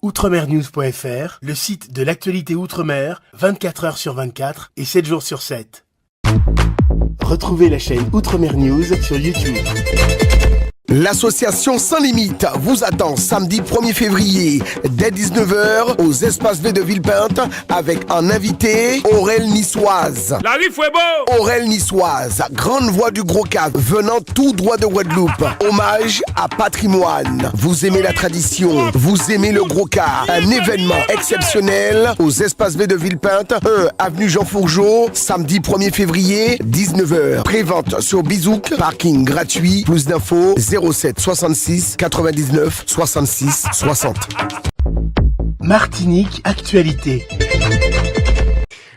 outremernews.fr, le site de l'actualité Outre-mer, 24 heures sur 24 et 7 jours sur 7. Retrouvez la chaîne Outremer News sur YouTube. L'association Sans Limite vous attend samedi 1er février dès 19h aux espaces V de Villepinte avec un invité, Aurel Niçoise. La vie fait beau! Aurel Niçoise, grande voix du Gros Cap, venant tout droit de Guadeloupe. Hommage à patrimoine. Vous aimez la tradition, vous aimez le Gros Cap. Un événement exceptionnel aux espaces V de Villepinte, 1 avenue Jean Fourgeau, samedi 1er février, 19h. Prévente sur Bizouk, parking gratuit. Plus d'infos 07 66 99 66 60. Martinique Actualité.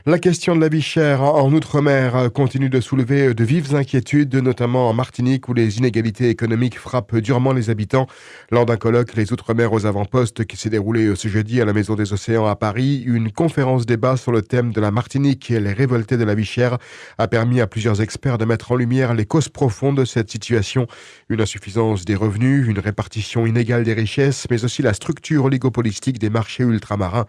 La question de la vie chère en Outre-mer continue de soulever de vives inquiétudes, notamment en Martinique où les inégalités économiques frappent durement les habitants. Lors d'un colloque, les Outre-mer aux avant-postes qui s'est déroulé ce jeudi à la Maison des Océans à Paris, une conférence débat sur le thème de la Martinique et les révoltés de la vie chère a permis à plusieurs experts de mettre en lumière les causes profondes de cette situation. Une insuffisance des revenus, une répartition inégale des richesses, mais aussi la structure oligopolistique des marchés ultramarins.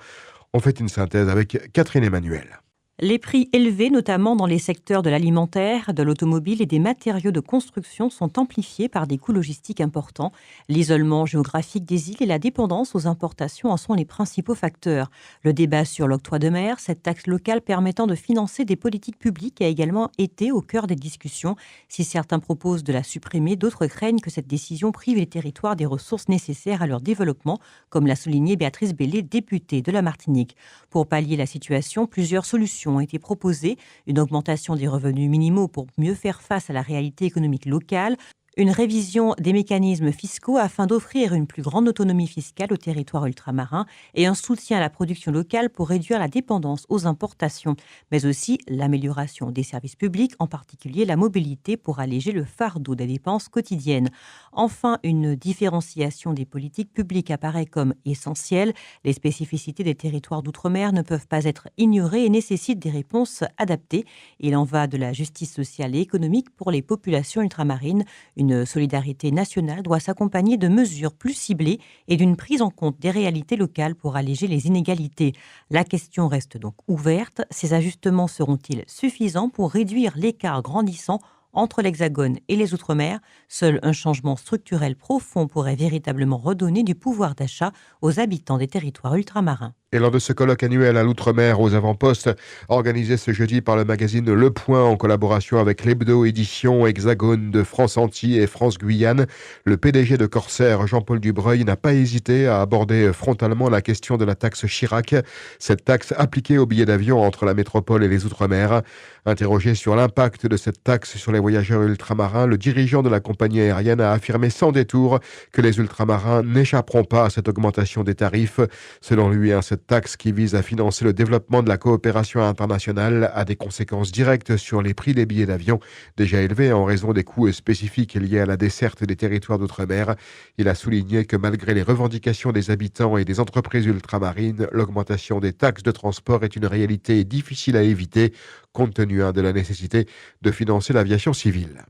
On fait une synthèse avec Catherine Emmanuel. Les prix élevés, notamment dans les secteurs de l'alimentaire, de l'automobile et des matériaux de construction, sont amplifiés par des coûts logistiques importants. L'isolement géographique des îles et la dépendance aux importations en sont les principaux facteurs. Le débat sur l'octroi de mer, cette taxe locale permettant de financer des politiques publiques, a également été au cœur des discussions. Si certains proposent de la supprimer, d'autres craignent que cette décision prive les territoires des ressources nécessaires à leur développement, comme l'a souligné Béatrice Bellé, députée de la Martinique. Pour pallier la situation, plusieurs solutions ont été proposées, une augmentation des revenus minimaux pour mieux faire face à la réalité économique locale, une révision des mécanismes fiscaux afin d'offrir une plus grande autonomie fiscale aux territoires ultramarins et un soutien à la production locale pour réduire la dépendance aux importations, mais aussi l'amélioration des services publics, en particulier la mobilité pour alléger le fardeau des dépenses quotidiennes. Enfin, une différenciation des politiques publiques apparaît comme essentielle. Les spécificités des territoires d'outre-mer ne peuvent pas être ignorées et nécessitent des réponses adaptées. Il en va de la justice sociale et économique pour les populations ultramarines. Une solidarité nationale doit s'accompagner de mesures plus ciblées et d'une prise en compte des réalités locales pour alléger les inégalités. La question reste donc ouverte. Ces ajustements seront-ils suffisants pour réduire l'écart grandissant entre l'Hexagone et les Outre-mer? Seul un changement structurel profond pourrait véritablement redonner du pouvoir d'achat aux habitants des territoires ultramarins. Et lors de ce colloque annuel à l'Outre-mer aux avant-postes, organisé ce jeudi par le magazine Le Point en collaboration avec l'hebdo-édition Hexagone de France Antilles et France Guyane, le PDG de Corsair, Jean-Paul Dubreuil, n'a pas hésité à aborder frontalement la question de la taxe Chirac, cette taxe appliquée aux billets d'avion entre la métropole et les Outre-mer. Interrogé sur l'impact de cette taxe sur les voyageurs ultramarins, le dirigeant de la compagnie aérienne a affirmé sans détour que les ultramarins n'échapperont pas à cette augmentation des tarifs. Selon lui, cette taxe qui vise à financer le développement de la coopération internationale a des conséquences directes sur les prix des billets d'avion, déjà élevés en raison des coûts spécifiques liés à la desserte des territoires d'outre-mer. Il a souligné que malgré les revendications des habitants et des entreprises ultramarines, l'augmentation des taxes de transport est une réalité difficile à éviter, compte tenu de la nécessité de financer l'aviation civile.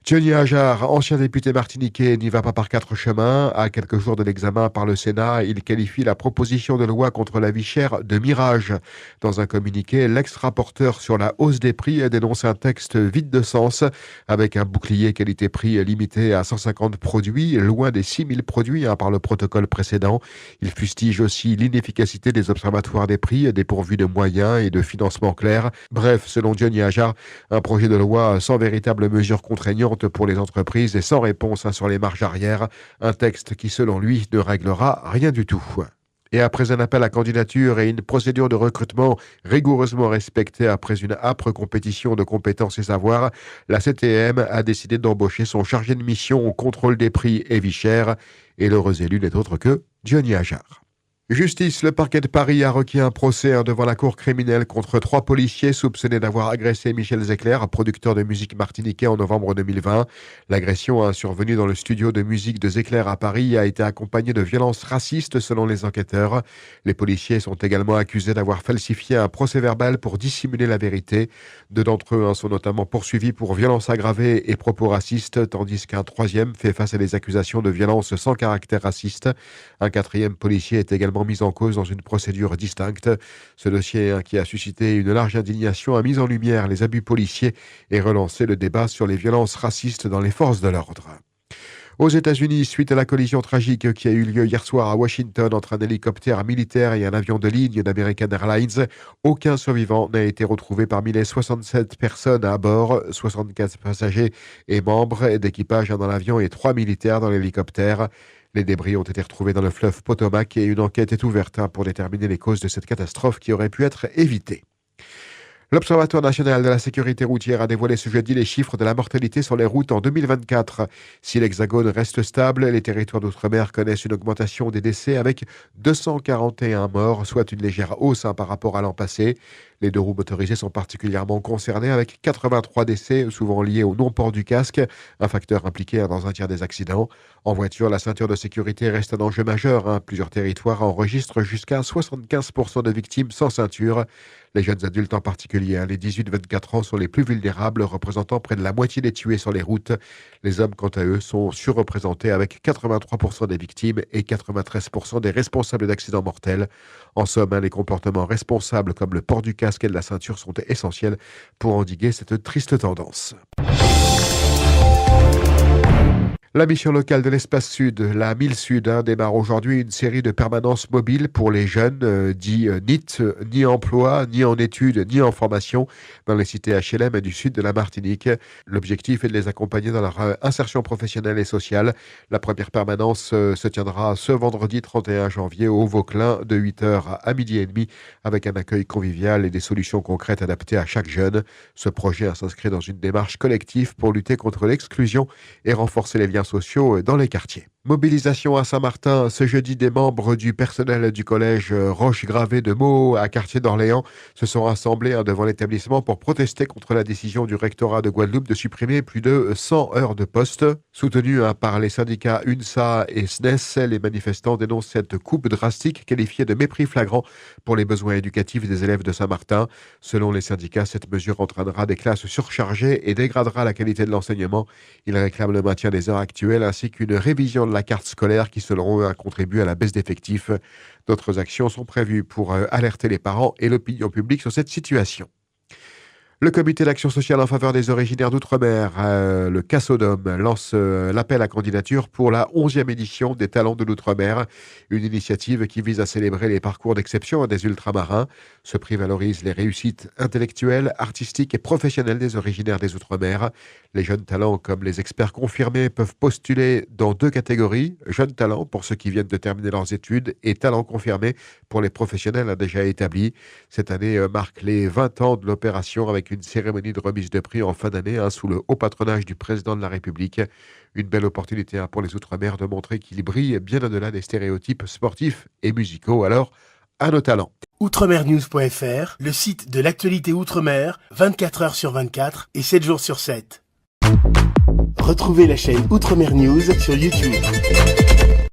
Johnny Ajar, ancien député martiniquais, n'y va pas par quatre chemins. À quelques jours de l'examen par le Sénat, il qualifie la proposition de loi contre la vie chère de mirage. Dans un communiqué, l'ex-rapporteur sur la hausse des prix dénonce un texte vide de sens, avec un bouclier qualité-prix limité à 150 produits, loin des 6000 produits par le protocole précédent. Il fustige aussi l'inefficacité des observatoires des prix, dépourvus de moyens et de financement clairs. Bref, selon Johnny Ajar, un projet de loi sans véritable mesure contraignante pour les entreprises et sans réponse sur les marges arrière, un texte qui, selon lui, ne réglera rien du tout. Et après un appel à candidature et une procédure de recrutement rigoureusement respectée après une âpre compétition de compétences et savoirs, la CTM a décidé d'embaucher son chargé de mission au contrôle des prix et vie chère. Et l'heureux élu n'est autre que Johnny Ajar. Justice, le parquet de Paris a requis un procès devant la cour criminelle contre 3 policiers soupçonnés d'avoir agressé Michel Zecler, producteur de musique martiniquais, en novembre 2020. L'agression a survenu dans le studio de musique de Zecler à Paris et a été accompagnée de violences racistes selon les enquêteurs. Les policiers sont également accusés d'avoir falsifié un procès-verbal pour dissimuler la vérité. 2 d'entre eux sont notamment poursuivis pour violences aggravées et propos racistes, tandis qu'un 3e fait face à des accusations de violences sans caractère raciste. Un 4e policier est également mis en cause dans une procédure distincte. Ce dossier qui a suscité une large indignation a mis en lumière les abus policiers et relancé le débat sur les violences racistes dans les forces de l'ordre. Aux États-Unis, suite à la collision tragique qui a eu lieu hier soir à Washington entre un hélicoptère militaire et un avion de ligne d'American Airlines, aucun survivant n'a été retrouvé parmi les 67 personnes à bord, 64 passagers et membres d'équipage dans l'avion et 3 militaires dans l'hélicoptère. Les débris ont été retrouvés dans le fleuve Potomac et une enquête est ouverte pour déterminer les causes de cette catastrophe qui aurait pu être évitée. L'Observatoire national de la sécurité routière a dévoilé ce jeudi les chiffres de la mortalité sur les routes en 2024. Si l'Hexagone reste stable, les territoires d'outre-mer connaissent une augmentation des décès avec 241 morts, soit une légère hausse par rapport à l'an passé. Les 2 roues motorisées sont particulièrement concernées avec 83 décès, souvent liés au non-port du casque, un facteur impliqué dans un tiers des accidents. En voiture, la ceinture de sécurité reste un enjeu majeur. Plusieurs territoires enregistrent jusqu'à 75% de victimes sans ceinture. Les jeunes adultes en particulier, les 18-24 ans, sont les plus vulnérables, représentant près de la moitié des tués sur les routes. Les hommes, quant à eux, sont surreprésentés avec 83% des victimes et 93% des responsables d'accidents mortels. En somme, les comportements responsables comme le port du casque et de la ceinture sont essentiels pour endiguer cette triste tendance. La mission locale de l'Espace Sud, la Mille Sud, démarre aujourd'hui une série de permanences mobiles pour les jeunes, dits NEET, ni emploi, ni en études, ni en formation, dans les cités HLM du sud de la Martinique. L'objectif est de les accompagner dans leur insertion professionnelle et sociale. La première permanence se tiendra ce vendredi 31 janvier au Vauclin de 8h à 12h30 avec un accueil convivial et des solutions concrètes adaptées à chaque jeune. Ce projet s'inscrit dans une démarche collective pour lutter contre l'exclusion et renforcer les liens sociaux dans les quartiers. Mobilisation à Saint-Martin ce jeudi des membres du personnel du collège Roche-Gravée de Meaux à Quartier d'Orléans se sont rassemblés devant l'établissement pour protester contre la décision du rectorat de Guadeloupe de supprimer plus de 100 heures de poste. Soutenus par les syndicats UNSA et SNES, les manifestants dénoncent cette coupe drastique qualifiée de mépris flagrant pour les besoins éducatifs des élèves de Saint-Martin. Selon les syndicats, cette mesure entraînera des classes surchargées et dégradera la qualité de l'enseignement. Ils réclament le maintien des heures actuelles ainsi qu'une révision de la carte scolaire qui, selon eux, a contribué à la baisse d'effectifs. D'autres actions sont prévues pour alerter les parents et l'opinion publique sur cette situation. Le comité d'action sociale en faveur des originaires d'outre-mer, le CASODOM, lance l'appel à candidature pour la 11e édition des Talents de l'outre-mer, une initiative qui vise à célébrer les parcours d'exception des ultramarins. Ce prix valorise les réussites intellectuelles, artistiques et professionnelles des originaires des outre-mer. Les jeunes talents comme les experts confirmés peuvent postuler dans 2 catégories, jeunes talents pour ceux qui viennent de terminer leurs études et talents confirmés pour les professionnels déjà établis. Cette année marque les 20 ans de l'opération avec une cérémonie de remise de prix en fin d'année sous le haut patronage du président de la République. Une belle opportunité pour les Outre-mer de montrer qu'ils brillent bien au-delà des stéréotypes sportifs et musicaux. Alors, à nos talents. Outremernews.fr, le site de l'actualité Outre-mer, 24 heures sur 24 et 7 jours sur 7. Retrouvez la chaîne Outremer News sur YouTube.